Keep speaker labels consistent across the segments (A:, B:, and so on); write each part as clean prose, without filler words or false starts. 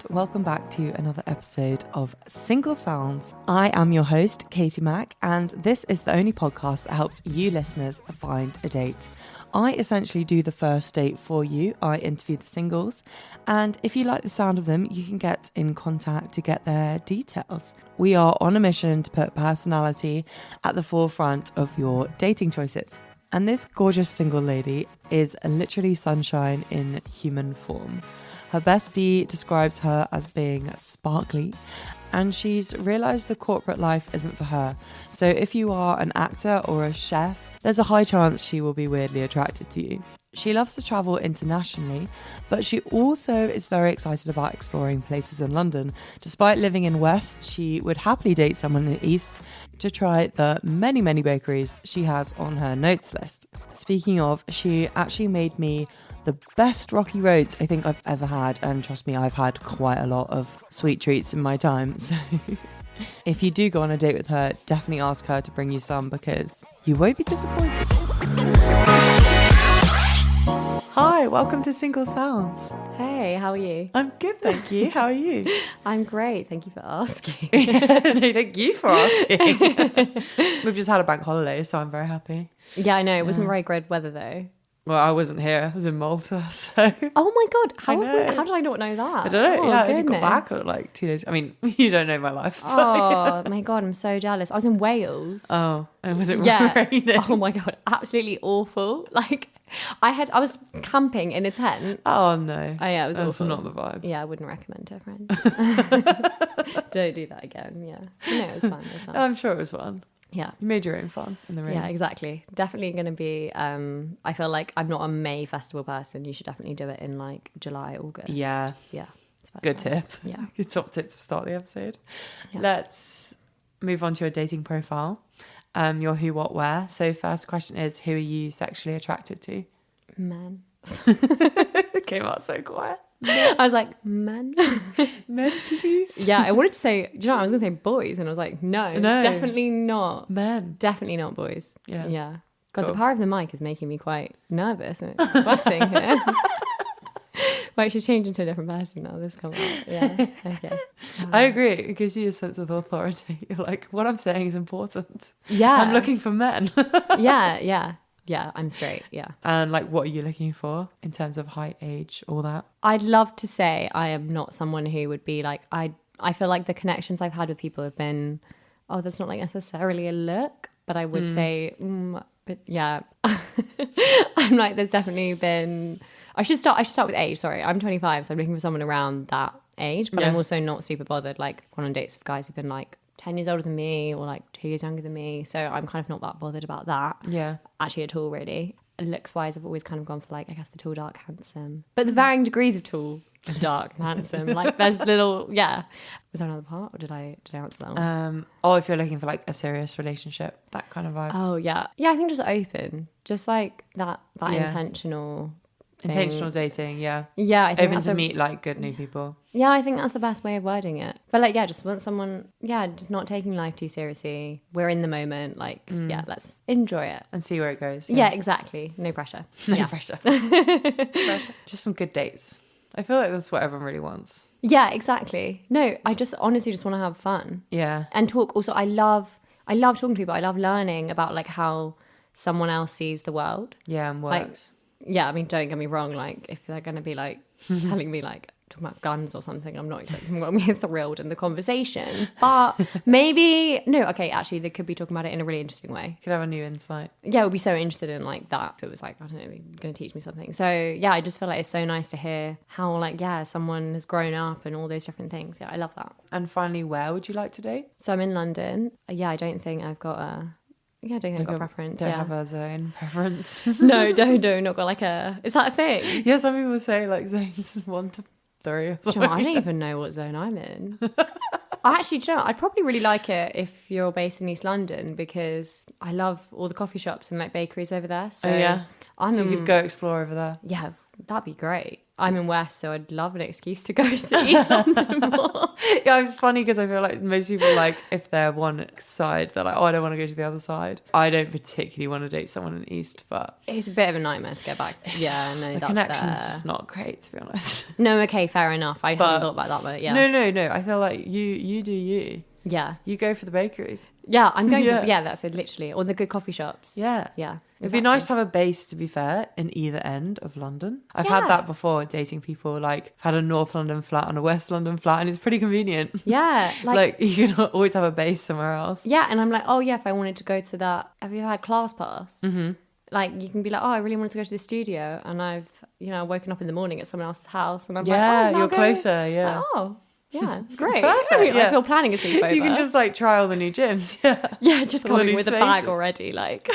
A: and welcome back to another episode of Single Sounds. I am your host, Katie Mack, and this is the only podcast that helps you listeners find a date. I essentially do the first date for you. I interview the singles, and if you like the sound of them, you can get in contact to get their details. We are on a mission to put personality at the forefront of your dating choices. And this gorgeous single lady is literally sunshine in human form. Her bestie describes her as being sparkly, and she's realised the corporate life isn't for her. So if you are an actor or a chef, there's a high chance she will be weirdly attracted to you. She loves to travel internationally, but she also is very excited about exploring places in London. Despite living in West, she would happily date someone in the East to try the many bakeries she has on her notes list. Speaking of, she actually made me the best rocky roads I think I've ever had, and trust me, I've had quite a lot of sweet treats in my time, so if you do go on a date with her, definitely ask her to bring you some because you won't be disappointed. Hi, welcome to Single Sounds.
B: Hey, how are you?
A: I'm good, thank you. How are you?
B: I'm great, thank you for asking.
A: No, thank you for asking. We've just had a bank holiday, so I'm very happy.
B: Yeah, I know, it wasn't very great weather though.
A: Well, I wasn't here. I was in Malta, so...
B: Oh my God, how did I not know that?
A: I don't know.
B: Oh,
A: yeah, I
B: goodness.
A: got back at like 2 days. I mean, you don't know my life.
B: Oh my God, I'm so jealous. I was in Wales.
A: Oh, and was it
B: raining?
A: raining?
B: Oh my God, absolutely awful. Like, I was camping in a tent.
A: Oh no.
B: Oh yeah, it was
A: That's
B: awful.
A: not the vibe.
B: Yeah, I wouldn't recommend to a friend. Don't do that again, yeah. But no, it was fun.
A: I'm sure it was fun.
B: Yeah.
A: You made your own fun in the rain.
B: Yeah, exactly. Definitely going to be, I feel like I'm not a May festival person. You should definitely do it in like July, August.
A: Yeah.
B: Yeah.
A: Good tip.
B: Yeah.
A: Good top tip to start the episode.
B: Yeah.
A: Let's move on to your dating profile. Your who, what, where. So first question is, who are you sexually attracted to?
B: Men.
A: It came out so quiet.
B: I was like, men?
A: Men, please?
B: Yeah, I wanted to say, do you know what? I was going to say boys, and I was like, no, definitely not.
A: Men.
B: Definitely not boys.
A: Yeah.
B: Yeah. God,
A: Cool.
B: the power of the mic is making me quite nervous, and it's sweating here. Like, she's changed into a different person now. This come out. Yeah. Okay.
A: I agree. It gives you a sense of authority. You're like, what I'm saying is important.
B: Yeah.
A: I'm looking for men.
B: Yeah, I'm straight. Yeah.
A: And like, what are you looking for in terms of height, age, all that?
B: I'd love to say I am not someone who would be like, I feel like the connections I've had with people have been, oh, that's not like necessarily a look, but I would say, but yeah, I'm like, there's definitely been, I should start with age. Sorry, I'm 25, so I'm looking for someone around that age, but I'm also not super bothered. Like, gone on dates with guys who've been like 10 years older than me or like 2 years younger than me. So I'm kind of not that bothered about that.
A: Yeah.
B: Actually at all, really. Looks wise, I've always kind of gone for like, I guess the tall, dark, handsome. But the varying degrees of tall, dark, and handsome. Like there's little, yeah. Was there another part or did I answer that one?
A: Or if you're looking for like a serious relationship, that kind of vibe.
B: Oh yeah. Yeah, I think just open. Just like that intentional thing.
A: Intentional dating, yeah.
B: Yeah, I think
A: Open
B: that's
A: to meet like good new people.
B: Yeah, I think that's the best way of wording it. But like, yeah, just want someone, just not taking life too seriously. We're in the moment, like, let's enjoy it.
A: And see where it goes.
B: Yeah, exactly. No pressure.
A: No pressure. Pressure. Just some good dates. I feel like that's what everyone really wants.
B: Yeah, exactly. No, I just honestly just want to have fun.
A: Yeah.
B: And talk. Also, I love talking to people. I love learning about like how someone else sees the world.
A: Yeah, and works.
B: Like, yeah, I mean, don't get me wrong. Like, if they're going to be like telling me like talking about guns or something, I'm not expecting them to be thrilled in the conversation. But maybe, no, okay, actually, they could be talking about it in a really interesting way.
A: Could have a new insight.
B: Yeah, I would be so interested in like that. If it was like, I don't know, they're going to teach me something. So yeah, I just feel like it's so nice to hear how like, yeah, someone has grown up and all those different things. Yeah, I love that.
A: And finally, where would you like to date?
B: So I'm in London. Yeah, I don't think I've got a... Yeah, I don't think I've got a preference.
A: Don't have a zone preference.
B: No, not got like a... Is that a thing?
A: Yeah, some people say like zones 1 to 3 or something.
B: I don't even know what zone I'm in. Actually, do you know, I'd probably really like it if you're based in East London because I love all the coffee shops and like bakeries over there. So
A: yeah.
B: So
A: you could go explore over there.
B: Yeah, that'd be great. I'm in West, so I'd love an excuse to go to East London more.
A: Yeah, it's funny because I feel like most people, like, if they're one side, they're like, oh, I don't want to go to the other side. I don't particularly want to date someone in East, but
B: It's a bit of a nightmare to get back. Yeah, no,
A: the
B: that's
A: connection's
B: fair.
A: just not great, to be honest.
B: No, okay, fair enough. I hadn't thought about that, but yeah.
A: No. I feel like you do you.
B: Yeah.
A: You go for the bakeries.
B: Yeah, I'm going
A: Yeah.
B: for, yeah, that's it, literally. Or the good coffee shops.
A: Yeah.
B: Yeah.
A: It'd be nice to have a base, to be fair, in either end of London. I've had that before, dating people. Like, I've had a North London flat and a West London flat, and it's pretty convenient.
B: Yeah.
A: Like you can always have a base somewhere else.
B: Yeah, and I'm like, oh yeah, if I wanted to go to that, have you had Class Pass?
A: Mm-hmm.
B: Like, you can be like, oh, I really wanted to go to the studio, and I've, woken up in the morning at someone else's house, and I'm like, oh,
A: you're closer, yeah.
B: Like, oh, yeah, it's great.
A: Perfect,
B: I feel planning a sleepover.
A: You can just, like, try all the new gyms, yeah.
B: Yeah, just
A: All the
B: coming
A: new
B: with a
A: spaces.
B: bag already, like...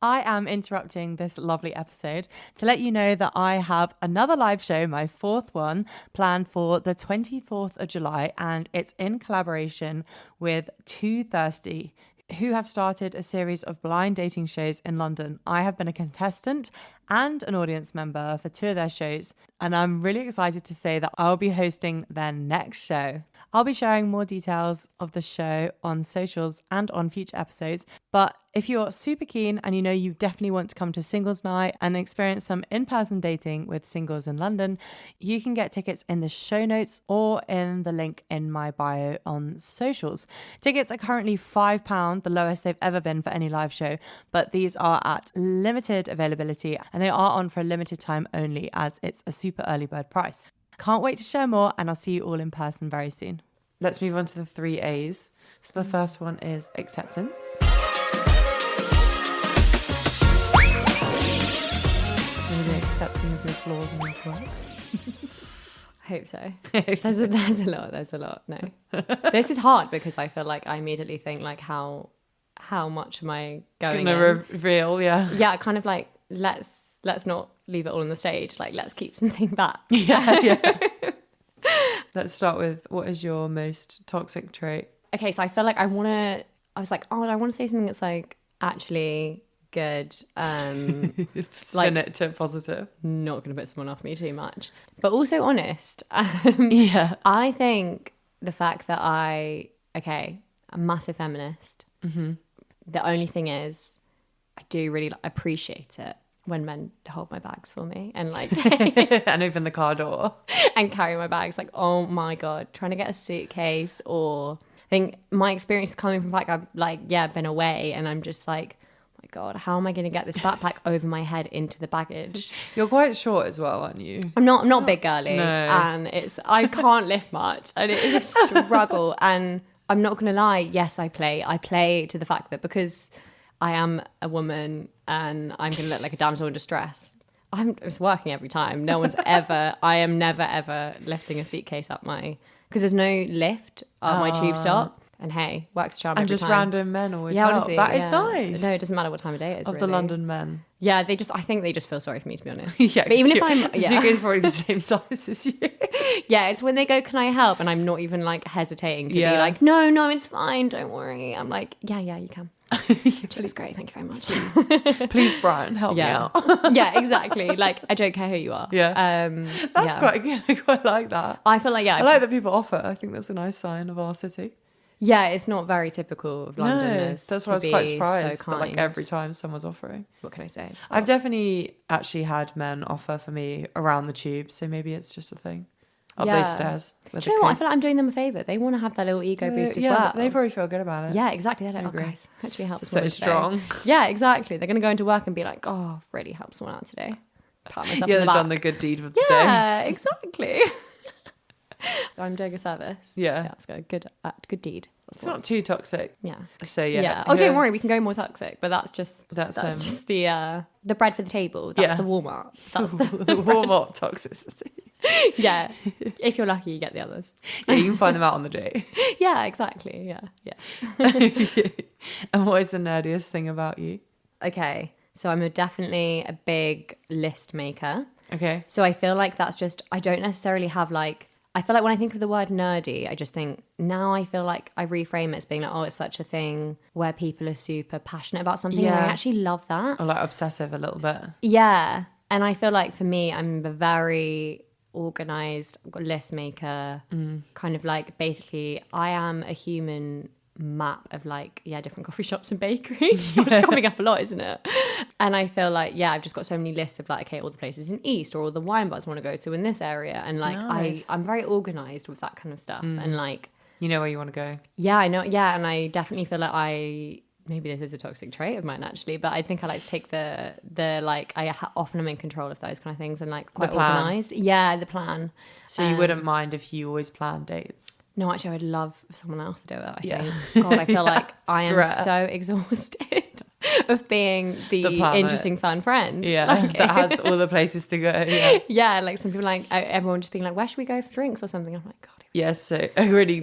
A: I am interrupting this lovely episode to let you know that I have another live show, my fourth one, planned for the 24th of July, and it's in collaboration with Too Thirsty, who have started a series of blind dating shows in London. I have been a contestant and an audience member for two of their shows, and I'm really excited to say that I'll be hosting their next show. I'll be sharing more details of the show on socials and on future episodes, but if you're super keen and you definitely want to come to Singles Night and experience some in-person dating with singles in London, you can get tickets in the show notes or in the link in my bio on socials. Tickets are currently £5, the lowest they've ever been for any live show, but these are at limited availability and they are on for a limited time only as it's a super early bird price. Can't wait to share more, and I'll see you all in person very soon. Let's move on to the 3 A's. So the first one is acceptance. Are you accepting of your flaws and your quirks?
B: I hope so. There's a lot. No. This is hard because I feel like I immediately think, like, how much am I going
A: Gonna reveal, yeah.
B: Yeah, kind of like, let's not leave it all on the stage. Like, let's keep something back.
A: Yeah. Let's start with, what is your most toxic trait?
B: Okay, so I feel like I want to say something that's, like, actually good.
A: Spin it to positive.
B: Not going to put someone off me too much. But also honest.
A: Yeah.
B: I think the fact that I'm a massive feminist.
A: Mm-hmm.
B: The only thing is, I do really appreciate it when men hold my bags for me and, like,
A: and open the car door
B: and carry my bags. Like, oh my God, trying to get a suitcase, or I think my experience is coming from the fact I've been away and I'm just like, oh my God, how am I going to get this backpack over my head into the baggage?
A: You're quite short as well, aren't you?
B: I'm not big girly,
A: No.
B: and I can't lift much, and it is a struggle. And I'm not going to lie, yes, I play to the fact that because I am a woman and I'm going to look like a damsel in distress, it's working every time. I am never ever lifting a suitcase up because there's no lift at my tube stop. And hey, works charm every time.
A: And just random men always
B: yeah,
A: help.
B: honestly,
A: That is nice.
B: No, it doesn't matter what time of day it is.
A: Of the London men.
B: Yeah, I think they just feel sorry for me, to be honest.
A: Yeah,
B: but even if I'm,
A: Zuko's probably the same size as you.
B: Yeah, it's when they go, can I help? And I'm not even, like, hesitating to be like, no, it's fine, don't worry. I'm like, yeah, you can. Chili's great, thank you very much.
A: Please, Brian, help me out.
B: Yeah, exactly. Like, I don't care who you are.
A: Yeah. That's quite good. I quite like that.
B: I feel like,
A: I like that people offer. I think that's a nice sign of our city.
B: Yeah, it's not very typical of Londoners.
A: That's why I was quite surprised
B: so
A: that, like, every time someone's offering.
B: What can I say?
A: I've definitely actually had men offer for me around the tube, so maybe it's just a thing. Up those stairs.
B: Do you know what? I feel like I'm doing them a favour. They want to have that little ego boost as well.
A: They probably feel good about it.
B: Yeah, exactly. They're like, oh, guys, actually help
A: so strong.
B: Today. Yeah, exactly. They're going to go into work and be like, oh, I've really helped someone out today. Pat myself
A: yeah,
B: on the back.
A: they've done the good deed of the day.
B: Yeah, exactly. I'm doing a service.
A: Yeah.
B: Let's go. Good deed.
A: It's not too toxic.
B: Yeah.
A: So yeah.
B: Oh, don't worry, we can go more toxic, but that's just
A: just
B: the bread for the table. That's the warm up. That's
A: the warm up toxicity.
B: Yeah. If you're lucky, you get the others.
A: Yeah, you can find them out on the day.
B: Yeah, exactly. Yeah.
A: And what is the nerdiest thing about you?
B: Okay, so I'm definitely a big list maker.
A: Okay.
B: So I feel like that's just, I don't necessarily have like, I feel like when I think of the word nerdy, I just think, now I feel like I reframe it as being like, oh, it's such a thing where people are super passionate about something.
A: Yeah.
B: And I actually love that.
A: Or like obsessive a little bit.
B: Yeah. And I feel like for me, I'm a very organized, I've got a list maker, kind of like basically I am a human map of like, different coffee shops and bakeries. It's coming up a lot, isn't it? And I feel like, I've just got so many lists of like, okay, all the places in East or all the wine bars I want to go to in this area. And like,
A: nice.
B: I'm very organized with that kind of stuff. And like,
A: you know where you want to go.
B: Yeah, I know. Yeah. And I definitely feel like maybe this is a toxic trait of mine actually, but I think I like to take the like, often am in control of those kind of things and like quite organized. Yeah, the plan.
A: So you wouldn't mind if you always plan dates?
B: No, actually, I would love for someone else to do it. I think. God, I feel like I am so exhausted of being the interesting, fun friend.
A: Yeah, like, that has all the places to go. Yeah,
B: yeah. Like some people, like everyone just being like, "Where should we go for drinks or something?" I'm like, God.
A: Yes, so a really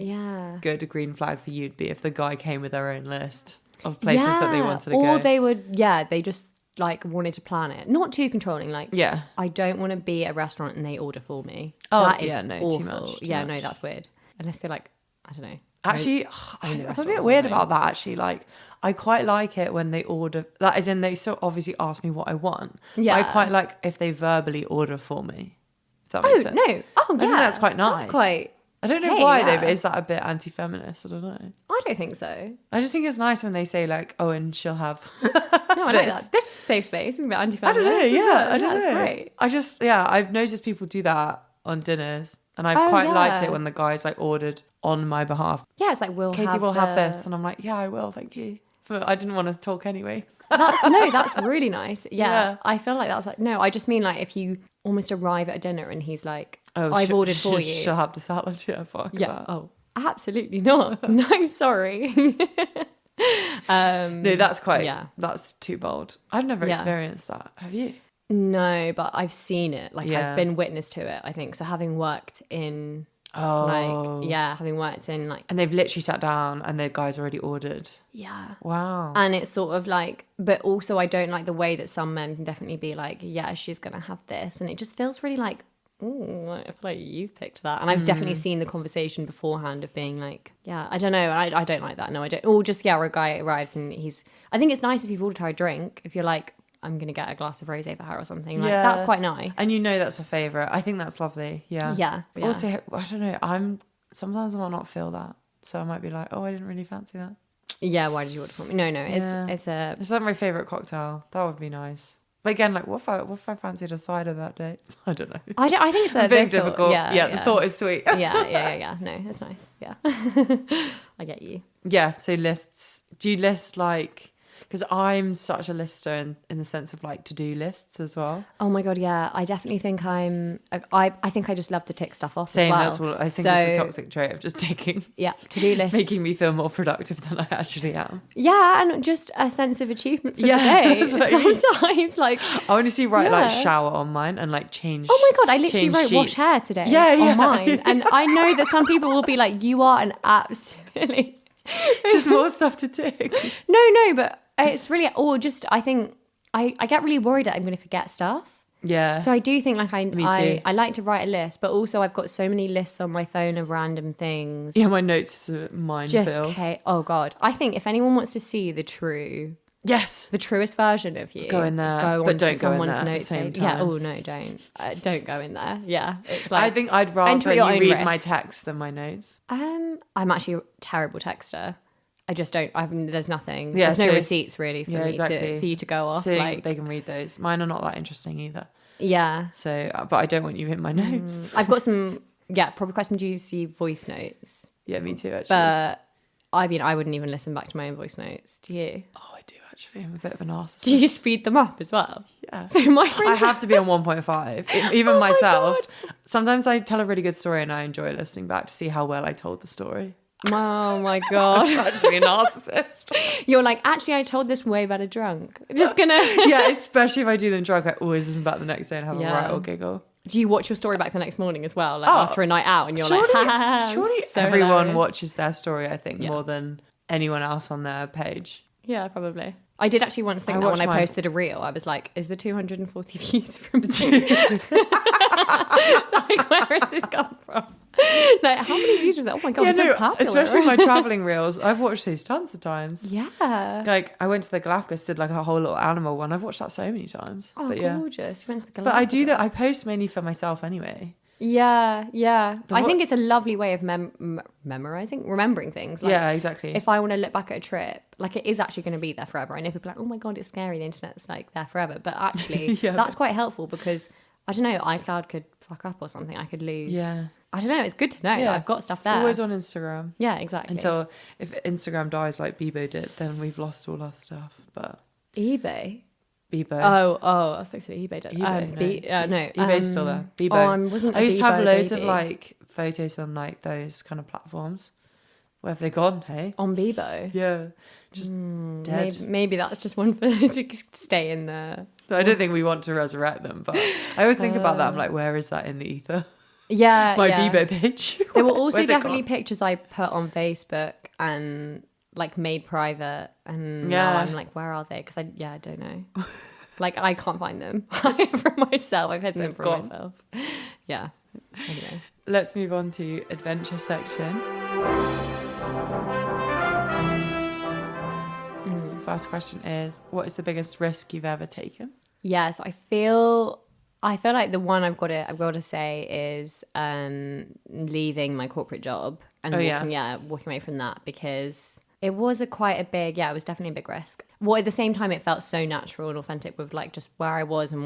A: good green flag for you would be if the guy came with their own list of places that they wanted to go.
B: Or they would, they just like wanted to plan it. Not too controlling. Like, I don't want to be at a restaurant and they order for me.
A: Oh,
B: that is awful.
A: Too much.
B: No, that's weird. Unless they're like, I don't know.
A: Actually, I'm a bit weird about that, actually. Like, I quite like it when they order, that is in, they so obviously ask me what I want.
B: Yeah.
A: I quite like if they verbally order for me. If that makes sense.
B: No. Oh, yeah.
A: I think that's quite nice.
B: That's quite...
A: I don't know why though, but is that a bit anti-feminist? I don't know.
B: I don't think so.
A: I just think it's nice when they say like, oh, and she'll have
B: No, I know that. This is a safe space. We're a bit anti-feminist.
A: I don't know, I don't know.
B: That's great.
A: I just, I've noticed people do that on dinners. And I quite liked it when the guys like ordered on my behalf.
B: Yeah, it's like,
A: Katie will have this. And I'm like, yeah, I will, thank you. But I didn't want to talk anyway.
B: That's really nice. Yeah. I feel like that's like, no, I just mean like if you almost arrive at a dinner and he's like, I've ordered for you.
A: She'll have the salad, fuck that.
B: Oh, absolutely not. No, sorry.
A: No, that's that's too bold. I've never experienced that. Have you?
B: No, but I've seen it. Like I've been witness to it, I think. So having worked in having worked in like,
A: and they've literally sat down and the guy's already ordered.
B: Yeah.
A: Wow.
B: And it's sort of like, but also I don't like the way that some men can definitely be like, yeah, she's gonna have this, and it just feels really like, oh, I feel like you've picked that. And I've definitely seen the conversation beforehand of being like, yeah, I don't know, I don't like that. No, I don't. Or just or a guy arrives and I think it's nice if you've ordered her a drink, if you're like, I'm going to get a glass of rosé for her or something. Like, that's quite nice.
A: And you know that's her favourite. I think that's lovely. Yeah.
B: Yeah.
A: Also, I don't know. Sometimes I might not feel that. So I might be like, oh, I didn't really fancy that.
B: Yeah, why did you order for me? No, it's
A: not my favourite cocktail. That would be nice. But again, like, what if I fancied a cider that day? I don't know.
B: I think it's
A: a bit difficult. The thought is sweet.
B: yeah. No, it's nice. Yeah. I get you.
A: Yeah, so lists. Do you list like... Because I'm such a lister in the sense of like to-do lists as well.
B: Oh my God, yeah. I definitely think I think I just love to tick stuff off
A: Same,
B: as well.
A: That's what I think it's a toxic trait of just ticking.
B: Yeah, to-do list.
A: Making me feel more productive than I actually am.
B: Yeah, and just a sense of achievement for the day. Sometimes like...
A: I want to see like shower on mine and like change.
B: Oh my God, I literally wrote wash hair today on mine. Yeah. And I know that some people will be like, you are an absolutely...
A: Just more stuff to tick.
B: No, but... It's really, I think I get really worried that I'm going to forget stuff.
A: Yeah.
B: So I do think like I like to write a list, but also I've got so many lists on my phone of random things.
A: Yeah, my notes are minefield.
B: Oh God. I think if anyone wants to see the truest version of you,
A: go in there, but don't go in there at the same time.
B: Yeah. Oh no, don't go in there. Yeah. It's like,
A: I think I'd rather you read my text than my notes.
B: I'm actually a terrible texter. I just don't. There's nothing. Yeah, there's no receipts really for you to go off.
A: So like, they can read those. Mine are not that interesting either.
B: Yeah.
A: So, but I don't want you in my notes.
B: I've got some. Yeah, probably quite some juicy voice notes.
A: Yeah, me too. Actually,
B: but I wouldn't even listen back to my own voice notes. Do you?
A: Oh, I do actually. I'm a bit of a narcissist.
B: Do you speed them up as well?
A: Yeah.
B: So I
A: have to be on 1.5. Even myself. Sometimes I tell a really good story and I enjoy listening back to see how well I told the story.
B: Oh my God.
A: I'm actually a narcissist.
B: You're like, actually, I told this way better drunk. Just gonna...
A: Yeah, especially if I do them drunk, I always listen back the next day and have a right old giggle.
B: Do you watch your story back the next morning as well? Like after a night out and you're surely
A: so everyone hilarious. Watches their story, I think, more than anyone else on their page.
B: Yeah, probably. I did actually once think that when I posted a reel, I was like, is the 240 views from you? Like, where has this come from? Like, how many views is that? Oh my God,
A: Yeah,
B: it's so
A: no,
B: popular.
A: especially my traveling reels. I've watched those tons of times.
B: Yeah.
A: Like, I went to the Galapagos, did like a whole little animal one. I've watched that so many times.
B: Oh,
A: but yeah.
B: gorgeous. You went to the
A: But I do that. I
B: Galapagos.
A: post mainly for myself anyway.
B: Yeah. I
A: vo-
B: think it's a lovely way of remembering things. Like,
A: yeah, exactly.
B: if I want to look back at a trip, like, it is actually going to be there forever. I know people are like, oh my God, it's scary. The internet's like there forever. But actually,
A: Yeah,
B: that's quite helpful because, I don't know, iCloud could fuck up or something. I could lose.
A: Yeah.
B: I don't know. It's good to know.
A: Yeah.
B: I've got stuff
A: It's
B: there.
A: always on Instagram.
B: Yeah, exactly.
A: Until if Instagram dies like Bebo did, then we've lost all our stuff. But
B: eBay.
A: Bebo.
B: Oh, I was thinking eBay.
A: eBay,
B: No.
A: eBay's still there. Bebo.
B: Oh, I wasn't.
A: I used to have
B: Bebo
A: loads
B: baby.
A: of like photos on like those kind of platforms. Where have they gone? Hey.
B: On Bebo.
A: Yeah. Just dead.
B: Maybe that's just one for to stay in there.
A: I don't think we want to resurrect them, but I always think about that. I'm like, where is that in the ether?
B: Yeah,
A: My
B: yeah.
A: Bebo page.
B: There were also
A: Where's it
B: definitely
A: gone?
B: pictures I put on Facebook and like made private, and
A: Yeah.
B: now I'm like, where are they? Because I don't know. Like, I can't find them for myself. I've hidden them for
A: Gone.
B: myself. Yeah. Anyway.
A: Let's move on to adventure section. First question is, what is the biggest risk you've ever taken?
B: Yes, I feel like the one I've got to say is leaving my corporate job and walking away from that, because it was it was definitely a big risk. At the same time, it felt so natural and authentic with like just where I was and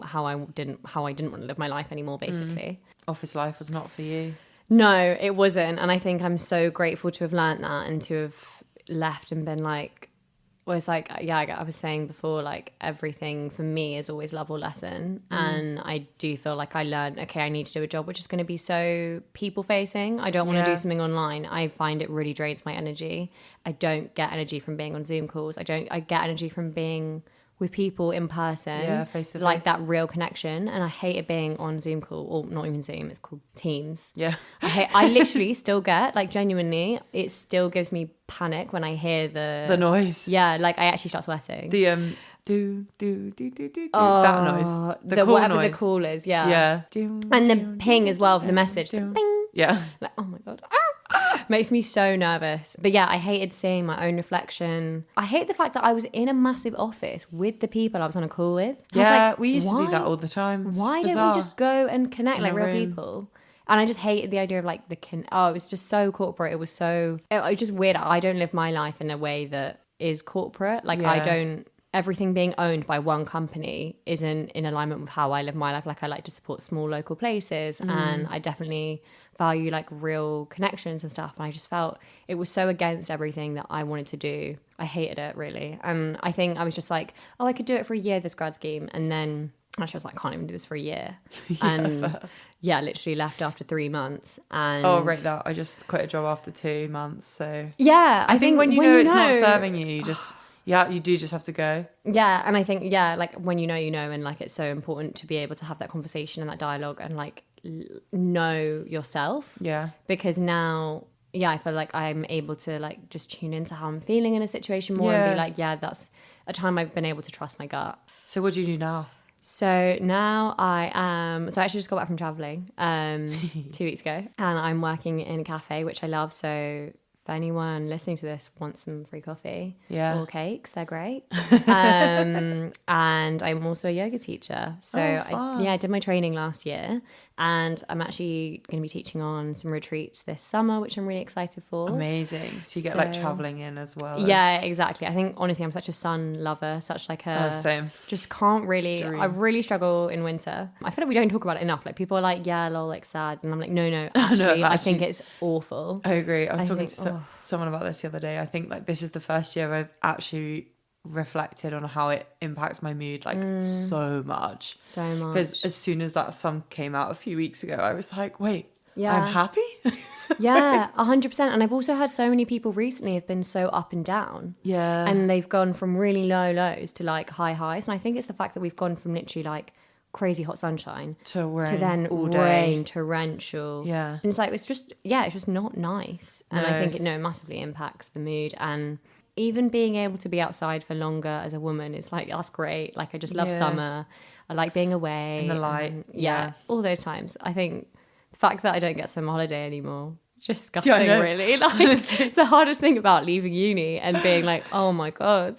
B: how I didn't want to live my life anymore, basically.
A: Office life was not for you.
B: No, it wasn't. And I think I'm so grateful to have learnt that and to have left and been like, well, it's like, yeah, I was saying before, like, everything for me is always love or lesson. And I do feel like I learned, okay, I need to do a job which is going to be so people facing. I don't want to do something online. I find it really drains my energy. I don't get energy from being on Zoom calls. I get energy from being with people in person,
A: face to face.
B: like that real connection. And I hated being on Zoom call, or not even Zoom, it's called Teams.
A: Yeah.
B: I literally still get, like, genuinely, it still gives me panic when I hear the
A: noise.
B: Yeah, like I actually start sweating.
A: The do that noise. The call
B: whatever
A: noise.
B: the call is, yeah.
A: Yeah.
B: And the ping as well for the message. The ping.
A: Yeah.
B: Like, oh my God. Makes me so nervous. But yeah, I hated seeing my own reflection. I hate the fact that I was in a massive office with the people I was on a call with.
A: Yeah, we used to do that all the time. It's
B: Why don't
A: bizarre.
B: we just go and connect
A: In
B: like
A: a
B: real
A: room.
B: people? And I just hated the idea of like it was just so corporate. It was just weird. I don't live my life in a way that is corporate. Like everything being owned by one company isn't in alignment with how I live my life. Like, I like to support small local places and I definitely value like real connections and stuff. And I just felt it was so against everything that I wanted to do. I hated it, really. And I think I was just like, oh, I could do it for a year, this grad scheme. And then actually I was like, I can't even do this for a year. Literally left after 3 months. And
A: Oh, right, that. I just quit a job after 2 months, so...
B: Yeah,
A: I think when you know it's not serving you, you just... Yeah, you do just have to go.
B: Yeah, and I think, like, when you know, and, like, it's so important to be able to have that conversation and that dialogue and, like, know yourself.
A: Yeah.
B: Because now, I feel like I'm able to, like, just tune into how I'm feeling in a situation more and be like, that's a time I've been able to trust my gut.
A: So what do you do now?
B: So now I actually just got back from traveling 2 weeks ago, and I'm working in a cafe, which I love. So if anyone listening to this wants some free coffee or cakes, they're great. And I'm also a yoga teacher. So I did my training last year, and I'm actually going to be teaching on some retreats this summer, which I'm really excited for.
A: Amazing. So you get like traveling in as well.
B: Yeah, exactly. I think honestly, I'm such a sun lover, such like
A: same.
B: Just can't really. I really struggle in winter. I feel like we don't talk about it enough. Like, people are like, yeah, lol, like sad, and I'm like, no, actually, I think it's awful.
A: I agree. I was talking to someone about this the other day. I think like this is the first year I've actually reflected on how it impacts my mood like so much. Because as soon as that sun came out a few weeks ago, I was like, wait, I'm happy.
B: Yeah, 100%. And I've also heard so many people recently have been so up and down.
A: Yeah.
B: And they've gone from really low lows to like high highs. And I think it's the fact that we've gone from literally like crazy hot sunshine
A: to rain
B: to then
A: all day.
B: rain, torrential.
A: Yeah.
B: And it's like, it's just not nice. And I think it massively impacts the mood. And even being able to be outside for longer as a woman is like, that's great. Like, I just love summer. I like being away.
A: In the light.
B: All those times. I think the fact that I don't get summer holiday anymore. Just disgusting,
A: Yeah, I know.
B: really. Like, it's the hardest thing about leaving uni and being like, oh my God.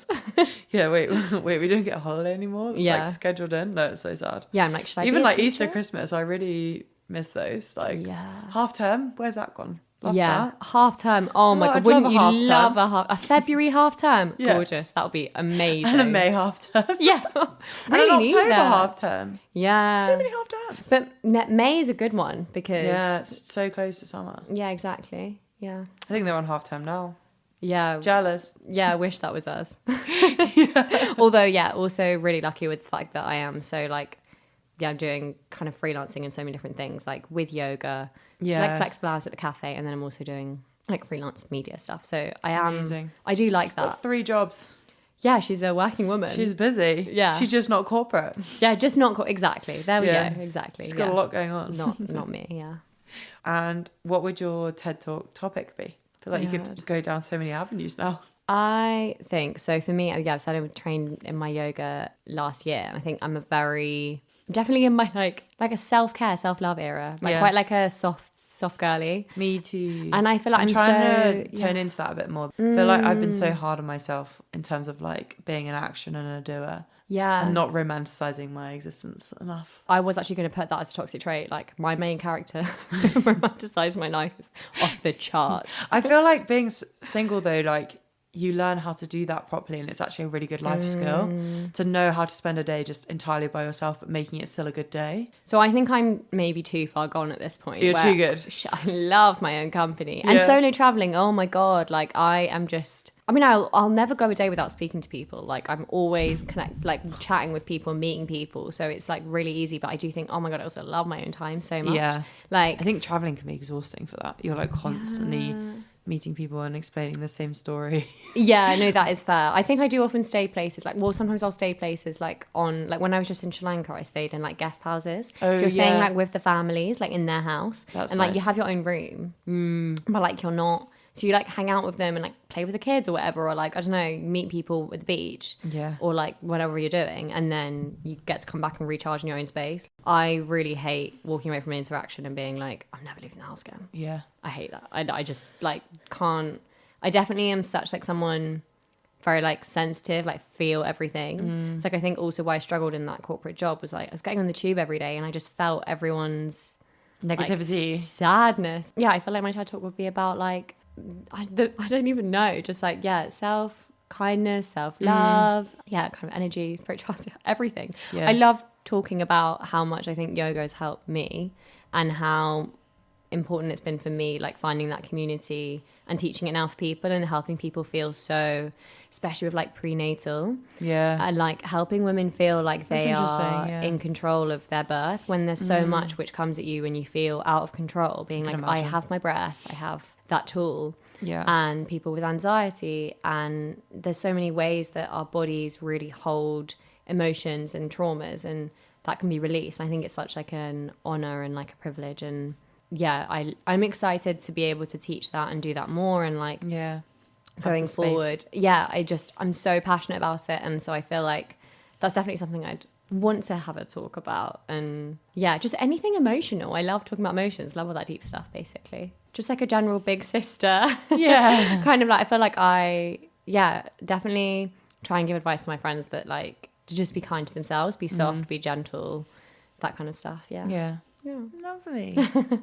A: Yeah, wait, we don't get a holiday anymore? It's
B: Yeah.
A: like scheduled in? No, it's so sad.
B: Yeah, I'm like, should I
A: Even
B: be a
A: like Easter,
B: teacher?
A: Christmas, I really miss those. Like
B: Yeah.
A: half term, where's that gone? Love
B: Yeah,
A: that.
B: half term. Oh my
A: Well,
B: God,
A: I'd
B: wouldn't
A: love
B: you
A: a half
B: love
A: term.
B: a February half term?
A: Yeah.
B: Gorgeous. That would be amazing.
A: And a May half term.
B: Yeah,
A: And
B: really
A: an
B: need
A: October
B: that.
A: half term.
B: Yeah.
A: So many half terms.
B: But May is a good one because...
A: Yeah, it's so close to summer.
B: Yeah, exactly. Yeah.
A: I think they're on half term now.
B: Yeah.
A: Jealous.
B: Yeah, I wish that was us. Although, yeah, also really lucky with the fact that I am so like, yeah, I'm doing kind of freelancing and so many different things, like with yoga, like flexible hours at the cafe, and then I'm also doing like freelance media stuff. So I am,
A: Amazing.
B: I do like that.
A: Got 3 jobs.
B: Yeah, she's a working woman.
A: She's busy.
B: Yeah.
A: She's just not corporate.
B: Yeah, just not exactly. There we go. Exactly.
A: She's got a lot going on.
B: Not me. Yeah.
A: And what would your TED Talk topic be? I feel like you could go down so many avenues now.
B: I think so. For me, I started train in my yoga last year, and I think I'm definitely in my like a self-care, self-love era. Like quite like a soft girly.
A: Me too.
B: And I feel like I'm
A: trying to turn into that a bit more. I feel like I've been so hard on myself in terms of like being an action and a doer.
B: Yeah.
A: And not romanticizing my existence enough.
B: I was actually going to put that as a toxic trait. Like my main character romanticized my life is off the charts.
A: I feel like being single though, like you learn how to do that properly, and it's actually a really good life skill to know how to spend a day just entirely by yourself but making it still a good day.
B: So I think I'm maybe too far gone at this point.
A: You're too good.
B: I love my own company. And solo traveling, oh my God, like I'll never go a day without speaking to people. Like I'm always chatting with people, meeting people. So it's like really easy. But I do think, oh my God, I also love my own time so much.
A: Yeah.
B: Like
A: I think traveling can be exhausting for that. You're like constantly meeting people and explaining the same story.
B: Yeah, no, that is fair. I think I do often stay places sometimes I'll stay places like when I was just in Sri Lanka, I stayed in like guest houses. So you're staying like with the families, like in their house.
A: That's
B: and like
A: nice.
B: you have your own room. But like you're not. So you like hang out with them and like play with the kids or whatever, or like, I don't know, meet people at the beach.
A: Yeah.
B: Or like whatever you're doing. And then you get to come back and recharge in your own space. I really hate walking away from an interaction and being like, I'm never leaving the house again.
A: Yeah.
B: I hate that. I just like can't. I definitely am such like someone very like sensitive, like feel everything. It's like I think also why I struggled in that corporate job was like I was getting on the tube every day and I just felt everyone's
A: Negativity.
B: like, sadness. Yeah, I feel like my TED Talk would be about like I don't even know, just like self-kindness, self-love, kind of energy, spirituality, everything.
A: Yeah.
B: I love talking about how much I think yoga has helped me and how important it's been for me, like finding that community and teaching it now for people and helping people feel so, especially with like prenatal, and like helping women feel like they are in control of their birth when there's so much which comes at you when you feel out of control, being like, I have my breath, I have that tool. And people with anxiety, and there's so many ways that our bodies really hold emotions and traumas, and that can be released. I think it's such like an honor and like a privilege, and I'm excited to be able to teach that and do that more, and like going forward. I'm so passionate about it, and so I feel like that's definitely something I'd want to have a talk about. And just anything emotional. I love talking about emotions, love all that deep stuff, basically. Just like a general big sister. Kind of like, I feel like I definitely try and give advice to my friends that like to just be kind to themselves, be soft, be gentle, that kind of stuff. Yeah.
A: Lovely.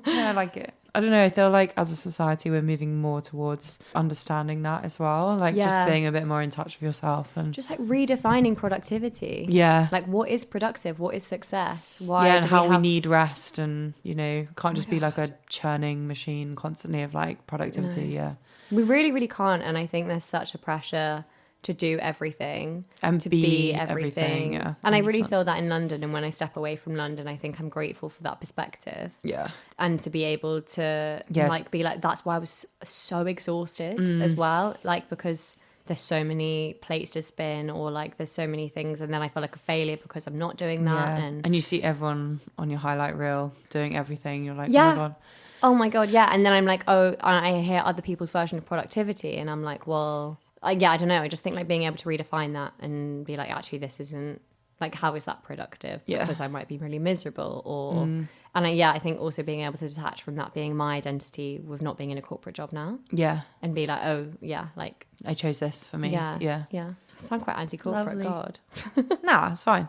A: I like it. I don't know, I feel like as a society we're moving more towards understanding that as well, like just being a bit more in touch with yourself and
B: just like redefining productivity. Like what is productive, what is success, why
A: and how we need rest, and you know, can't just be like a churning machine constantly of like productivity.
B: We really, really can't. And I think there's such a pressure to do everything
A: and
B: to be everything.
A: Yeah,
B: and I really feel that in London, and when I step away from London, I think I'm grateful for that perspective. And to be able to like be like, that's why I was so exhausted as well, like because there's so many plates to spin, or like there's so many things, and then I feel like a failure because I'm not doing that. And
A: you see everyone on your highlight reel doing everything, you're like,
B: oh my god, and then I'm like, oh, I hear other people's version of productivity, and I'm like, well, I don't know. I just think like being able to redefine that and be like, actually, this isn't like, how is that productive?
A: Yeah.
B: Because I might be really miserable or... And I think also being able to detach from that being my identity with not being in a corporate job now.
A: Yeah.
B: And be like, oh, yeah, like...
A: I chose this for me.
B: Yeah.
A: Yeah.
B: Yeah. I sound quite anti-corporate,
A: Lovely.
B: God.
A: Nah, it's fine.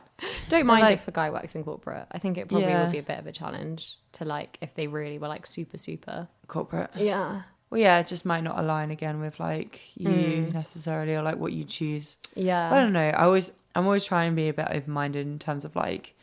B: Don't mind
A: like-
B: if a guy works in corporate. I think it probably
A: Yeah.
B: would be a bit of a challenge to, like, if they really were, like, super, super...
A: Corporate.
B: Yeah.
A: Well, yeah, it just might not align again with, like, you necessarily, or, like, what you choose.
B: Yeah.
A: I don't know. I'm always trying to be a bit open-minded in terms of, like,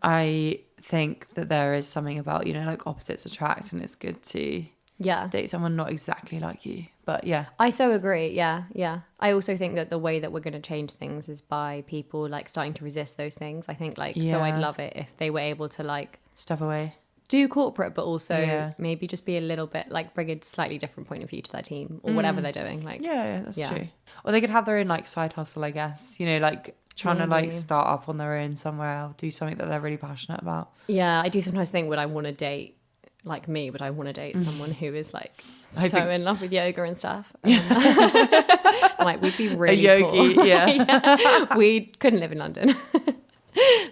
A: I think that there is something about, you know, like, opposites attract, and it's good to
B: Yeah.
A: date someone not exactly like you. But, yeah.
B: I so agree. Yeah. Yeah. I also think that the way that we're going to change things is by people, like, starting to resist those things. I think, like, so I'd
A: Yeah.
B: love it if they were able to, like...
A: Step away.
B: do corporate, but also
A: Yeah.
B: maybe just be a little bit like bring a slightly different point of view to their team or whatever they're doing. Like,
A: Yeah, that's
B: Yeah.
A: true. Or they could have their own, like, side hustle, I guess. You know, like, trying to, like,
B: Maybe.
A: start up on their own somewhere, or do something that they're really passionate about.
B: yeah, I do sometimes think, would I want to date like me? Would I want to date someone who is like
A: I
B: so
A: think-
B: in love with yoga and stuff? Like, we'd be really
A: A yogi,
B: poor.
A: yeah.
B: We couldn't live in London.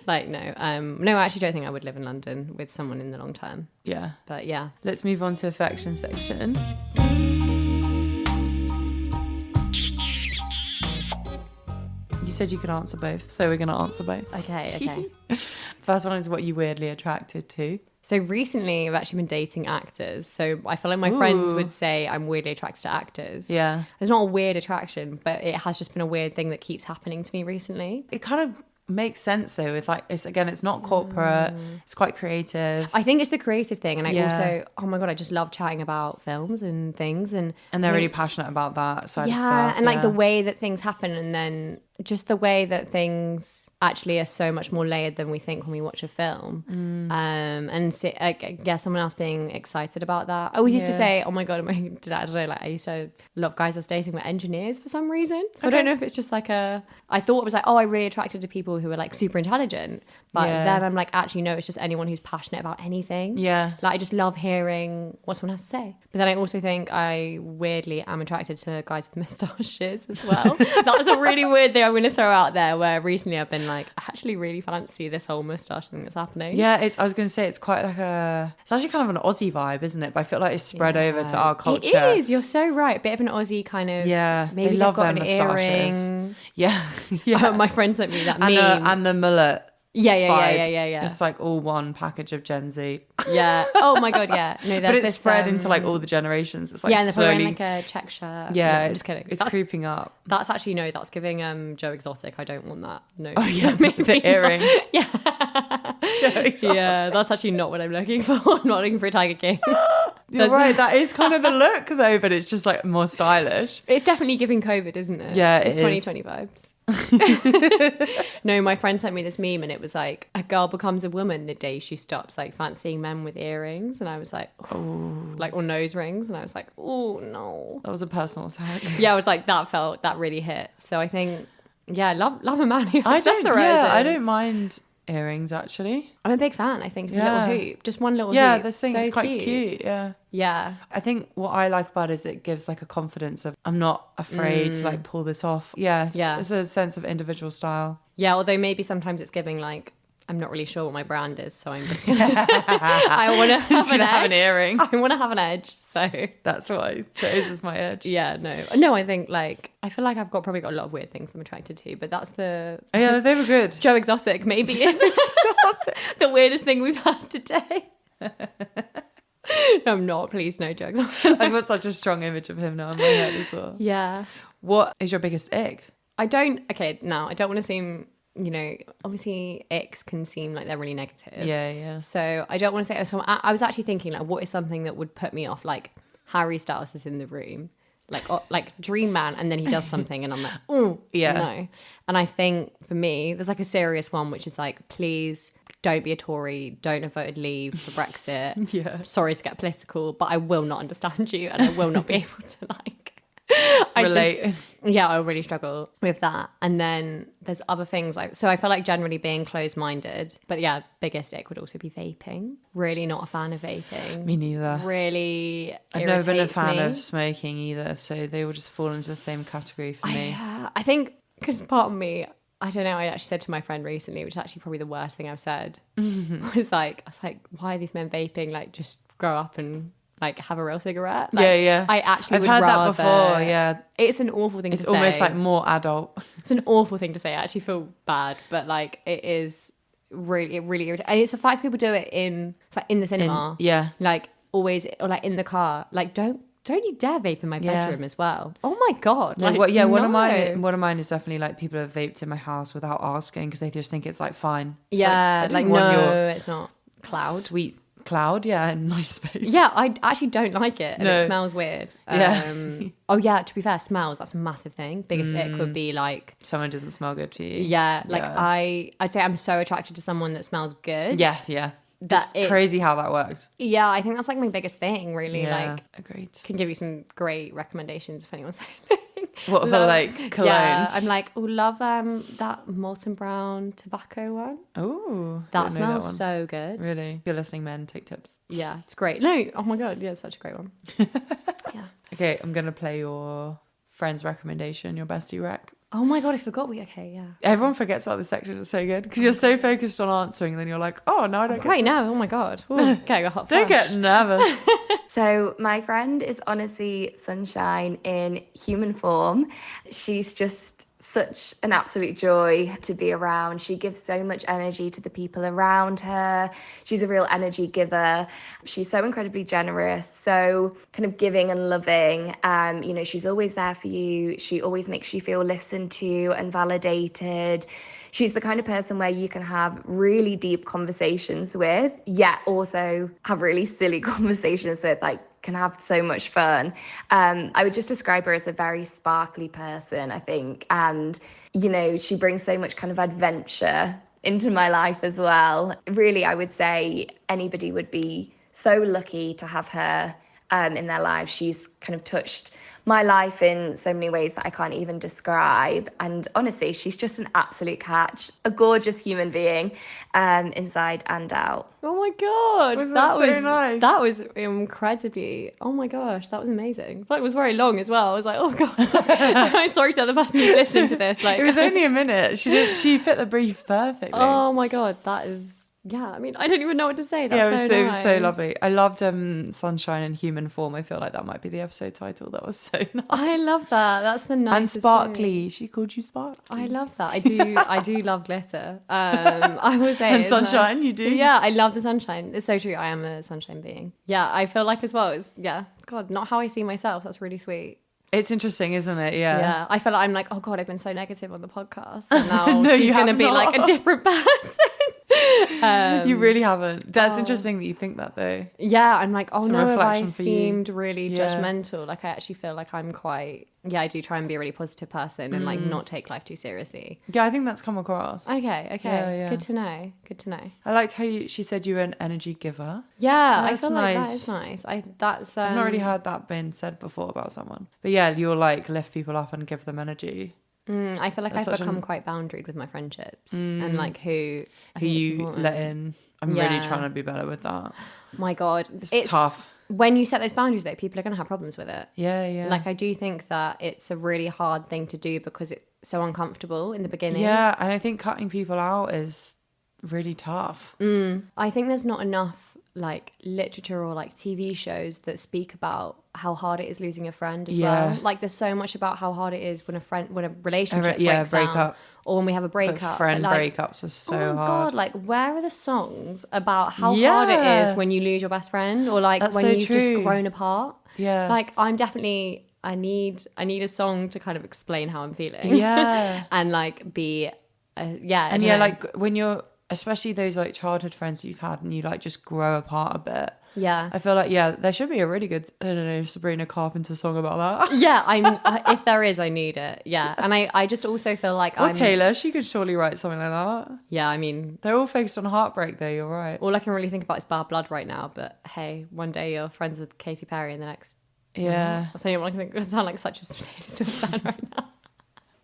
B: Like, no, I actually don't think I would live in London with someone in the long term.
A: Yeah.
B: But yeah,
A: Let's move on to affection section. You said you could answer both, so we're going to answer both.
B: okay.
A: First one is what you weirdly attracted to.
B: So recently, I've actually been dating actors. So I feel like my friends
A: Ooh.
B: would say I'm weirdly attracted to actors.
A: Yeah.
B: It's not a weird attraction, but it has just been a weird thing that keeps happening to me recently.
A: It kind of makes sense, though. With, like, it's not corporate. It's quite creative.
B: I think it's the creative thing. And I
A: Yeah.
B: also, oh my God, I just love chatting about films and things. And
A: And they're
B: I
A: really
B: think-
A: passionate about that side of
B: yeah,
A: stuff.
B: and like the way that things happen, and then just the way that things actually are so much more layered than we think when we watch a film. Someone else being excited about that. I always used to
A: Yeah.
B: say, oh my God, I don't know, like I used to love guys I was dating were engineers for some reason. So I
A: Okay.
B: don't know if it's just like I thought it was like, oh, I'm really attracted to people who are like super intelligent. But
A: Yeah.
B: then I'm like, actually, no, it's just anyone who's passionate about anything.
A: Yeah.
B: Like, I just love hearing what someone has to say. But then I also think I weirdly am attracted to guys with moustaches as well. That was a really weird thing I'm going to throw out there, where recently I've been like, I actually really fancy this whole moustache thing that's happening.
A: Yeah, I was going to say it's quite like it's actually kind of an Aussie vibe, isn't it? But I feel like it's spread over to our culture.
B: It is. You're so right. Bit of an Aussie kind of.
A: Yeah,
B: Maybe
A: they love
B: they've got
A: their
B: an
A: moustaches.
B: earring.
A: Yeah, yeah.
B: My friend sent me that
A: and
B: meme.
A: the mullet.
B: Yeah.
A: vibe. It's like all one package of Gen Z.
B: Yeah. Oh my God. Yeah. No,
A: But it's
B: this,
A: spread into like all the generations. It's like
B: yeah, and they're
A: slowly.
B: wearing like a check shirt.
A: Yeah,
B: I'm just kidding.
A: It's
B: That's-
A: creeping up.
B: That's actually no. That's giving Joe Exotic. I don't want that. No.
A: Oh yeah,
B: Maybe
A: the earring.
B: not. Yeah.
A: Joe Exotic.
B: Yeah, that's actually not what I'm looking for. I'm not looking for a Tiger King.
A: You're right. That is kind of the look though, but it's just like more stylish.
B: It's definitely giving COVID, isn't it?
A: Yeah, it
B: it's
A: is.
B: 2020 vibes. No, my friend sent me this meme, and it was like, a girl becomes a woman the day she stops like fancying men with earrings. And I was like, oh, like, or nose rings. And I was like, oh no.
A: That was a personal attack.
B: Yeah, I was like, that really hit. So I think, yeah, love a man who
A: I
B: accessorizes.
A: don't mind earrings actually.
B: I'm a big fan, I think, of a
A: Yeah.
B: little hoop. Just one little
A: Yeah,
B: hoop.
A: this thing
B: So
A: is quite cute. Yeah.
B: Yeah.
A: I think what I like about it is it gives like a confidence of I'm not afraid to like pull this off. Yeah.
B: Yeah.
A: It's a sense of individual style.
B: Yeah, although maybe sometimes it's giving like, I'm not really sure what my brand is, so I'm just gonna I wanna have an edge.
A: have an earring.
B: I wanna have an edge. So
A: That's what I chose as my edge.
B: yeah, no, I think like I feel like I've probably got a lot of weird things I'm attracted to, but that's the
A: Oh, yeah, they were good.
B: Joe Exotic maybe is the weirdest thing we've had today. No, I'm not. Please, no Joe Exotic.
A: I've got such a strong image of him now in my head as well.
B: Yeah.
A: What is your biggest ick?
B: I don't want to seem, obviously icks can seem like they're really negative.
A: Yeah.
B: So I don't want to say, so I was actually thinking like, what is something that would put me off? Like Harry Styles is in the room, like Dream Man, and then he does something and I'm like, oh,
A: Yeah.
B: no. And I think for me, there's like a serious one, which is like, please don't be a Tory, don't have voted Leave for Brexit.
A: Yeah.
B: Sorry to get political, but I will not understand you and I will not be able to like
A: Relate.
B: I really struggle with that. And then there's other things so I feel like generally being closed-minded, but yeah, biggest ick would also be vaping. Really not a fan of vaping.
A: Me neither.
B: Really
A: I've never been a
B: irritates
A: fan
B: me.
A: of smoking either, so they will just fall into the same category for me.
B: I think because part of me, I don't know. I actually said to my friend recently, which is actually probably the worst thing I've said, I was like, why are these men vaping? Like, just grow up and like have a real cigarette. Like,
A: yeah.
B: I actually
A: I've
B: would
A: heard
B: rather,
A: that before. Yeah,
B: it's an awful thing to say.
A: it's almost like more adult.
B: It's an awful thing to say. I actually feel bad, but like it really irritating. And it's the fact people do it in the cinema.
A: Yeah,
B: Like always, or like in the car. Like don't you dare vape in my bedroom as well. Oh my god.
A: No,
B: Like,
A: one of
B: no.
A: mine is definitely like people have vaped in my house without asking because they just think it's like fine. It's
B: Yeah,
A: like, I didn't want your
B: it's not cloud.
A: sweet cloud. Yeah, in my space.
B: Yeah, I actually don't like it, and it smells weird.
A: Yeah.
B: Oh yeah, to be fair, smells, that's a massive thing. Biggest ick would be like
A: Someone doesn't smell good to you.
B: yeah, like yeah. I'd say I'm so attracted to someone that smells good.
A: Yeah.
B: It's
A: crazy how that works.
B: Yeah, I think that's like my biggest thing, really.
A: Yeah,
B: like,
A: agreed.
B: Can give you some great recommendations if anyone's saying.
A: What for, like cologne?
B: Yeah, I'm like, love that Molten Brown tobacco one.
A: Oh,
B: that smells so good.
A: Really? If you're listening, men, take tips.
B: Yeah, it's great. No, oh my god, yeah, it's such a great one. Yeah.
A: Okay, I'm gonna play your friend's recommendation, your bestie rec.
B: Oh my god, I forgot okay, yeah.
A: Everyone forgets about this section. It's so good because you're so focused on answering, and then you're like, oh no, I don't.
B: Great, no, oh my god. Ooh, okay, I got hot.
A: Don't get nervous.
C: So my friend is honestly sunshine in human form. She's just such an absolute joy to be around. She gives so much energy to the people around her. She's a real energy giver. She's so incredibly generous, so kind of giving and loving. She's always there for you. She always makes you feel listened to and validated. She's the kind of person where you can have really deep conversations with, yet also have really silly conversations with, like, can have so much fun. I would just describe her as a very sparkly person, I think. And, she brings so much kind of adventure into my life as well. Really, I would say anybody would be so lucky to have her in their lives. She's kind of touched my life in so many ways that I can't even describe. And honestly, she's just an absolute catch, a gorgeous human being, inside and out.
B: Oh my god,
A: that was so nice.
B: That was incredibly. Oh my gosh, that was amazing. It was very long as well. I was like, oh god, I'm sorry to the other person who's listening to this. Like,
A: it was only a minute. She fit the brief perfectly.
B: Oh my god, that is. Yeah, I mean, I don't even know what to say. That's
A: it was
B: nice.
A: so lovely. I loved Sunshine in Human Form. I feel like that might be the episode title. That was so nice.
B: I love that. That's the nicest
A: And sparkly.
B: thing.
A: She called you sparkly.
B: I love that. I do love glitter. I would say
A: and sunshine,
B: nice.
A: You do?
B: Yeah, I love the sunshine. It's so true. I am a sunshine being. Yeah, I feel like as well. God, not how I see myself. That's really sweet.
A: It's interesting, isn't it? Yeah.
B: Yeah. I feel like I'm like, oh God, I've been so negative on the podcast. And now she's going to be like a different person.
A: You really haven't. That's interesting that you think that though.
B: Yeah. I'm like, oh
A: it's
B: no, I seemed really judgmental. Like I actually feel like I'm quite, I do try and be a really positive person and like not take life too seriously.
A: Yeah, I think that's come across.
B: Okay.
A: Yeah.
B: Good to know.
A: I liked how she said you were an energy giver.
B: Yeah, I feel like that is nice. I've
A: not really heard that being said before about someone. But yeah, you'll like lift people up and give them energy.
B: I feel like I've become quite boundaried with my friendships and like who
A: you let in. I'm really trying to be better with that.
B: My God,
A: it's tough.
B: When you set those boundaries though, people are going to have problems with it.
A: Yeah.
B: Like I do think that it's a really hard thing to do because it's so uncomfortable in the beginning.
A: Yeah, and I think cutting people out is really tough.
B: I think there's not enough like literature or like TV shows that speak about how hard it is losing a friend as well. Like there's so much about how hard it is when a relationship breaks down, or when we have a breakup.
A: Friend breakups are so hard.
B: Oh my God, like where are the songs about how hard it is when you lose your best friend or like when you've just grown apart?
A: Yeah.
B: Like I'm definitely, I need a song to kind of explain how I'm feeling.
A: Yeah.
B: And like be,
A: like when you're, especially those like childhood friends that you've had and you like just grow apart a bit.
B: Yeah.
A: I feel like, there should be a really good, I don't know, Sabrina Carpenter song about that.
B: Yeah, if there is, I need it. Yeah. And I just also feel like
A: Taylor, she could surely write something like that.
B: Yeah, I mean.
A: They're all focused on heartbreak though, you're right.
B: All I can really think about is Bad Blood right now, but hey, one day you're friends with Katy Perry and the next.
A: Yeah.
B: That's the only one I can think. I sound like such a Taylor Swift fan right now.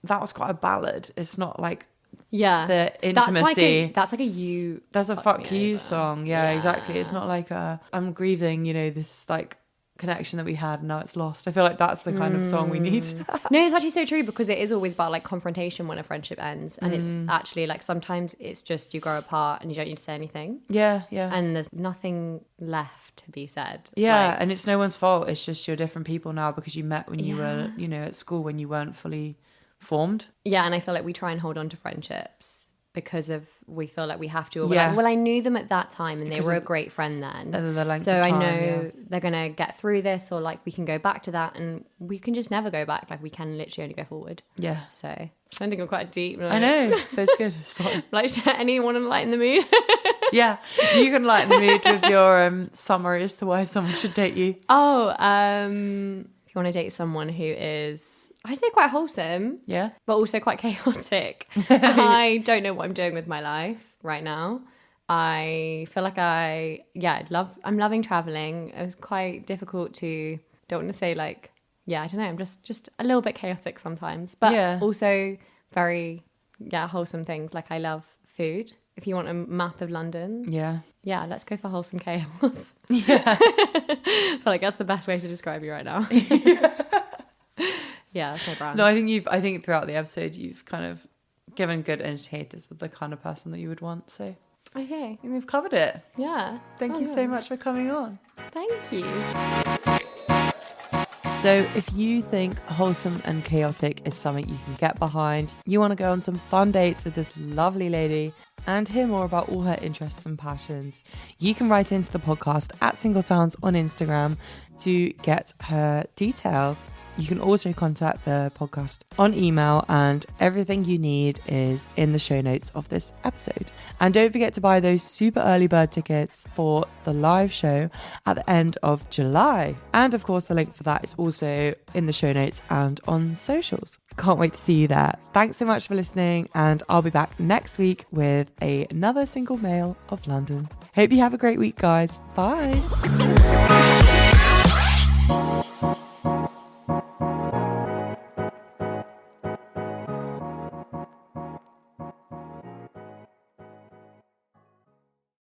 A: That was quite a ballad. It's not like
B: the
A: intimacy.
B: That's like a you.
A: That's a fuck you song. Yeah, exactly. It's not like I'm grieving, this like connection that we had and now it's lost. I feel like that's the kind of song we need.
B: No, it's actually so true, because it is always about like confrontation when a friendship ends, and it's actually like sometimes it's just you grow apart and you don't need to say anything.
A: Yeah.
B: And there's nothing left to be said.
A: Yeah, and it's no one's fault. It's just you're different people now because you met when you were, you know, at school when you weren't fully formed.
B: Yeah, and I feel like we try and hold on to friendships because we feel like we have to. Or we're like, well, I knew them at that time and they were a great friend then. So I know they're going to get through this, or like we can go back to that, and we can just never go back. Like we can literally only go forward. Yeah. So I think I'm quite deep. Right?
A: I know, but it's good. It's fine.
B: Like, anyone want to lighten the mood?
A: Yeah, you can lighten the mood with your summary as to why someone should date you.
B: Oh, if you want to date someone who is, I say, quite wholesome,
A: yeah,
B: but also quite chaotic. I don't know what I'm doing with my life right now. I feel like I'm loving traveling. It was quite difficult to, don't want to say like, I don't know, I'm just a little bit chaotic sometimes, but also very, wholesome things. Like I love food. If you want a map of London, let's go for wholesome chaos. Yeah. But like that's the best way to describe you right now. Yeah, that's my brand.
A: No, I think throughout the episode you've kind of given good indicators of the kind of person that you would want. So
B: okay,
A: I think we've covered it.
B: Yeah.
A: Thank you so much for coming on.
B: Thank you.
A: So if you think wholesome and chaotic is something you can get behind, you want to go on some fun dates with this lovely lady and hear more about all her interests and passions, you can write into the podcast at Single Sounds on Instagram to get her details. You can also contact the podcast on email, and everything you need is in the show notes of this episode. And don't forget to buy those super early bird tickets for the live show at the end of July. And of course, the link for that is also in the show notes and on socials. Can't wait to see you there. Thanks so much for listening, and I'll be back next week with another single male of London. Hope you have a great week, guys. Bye.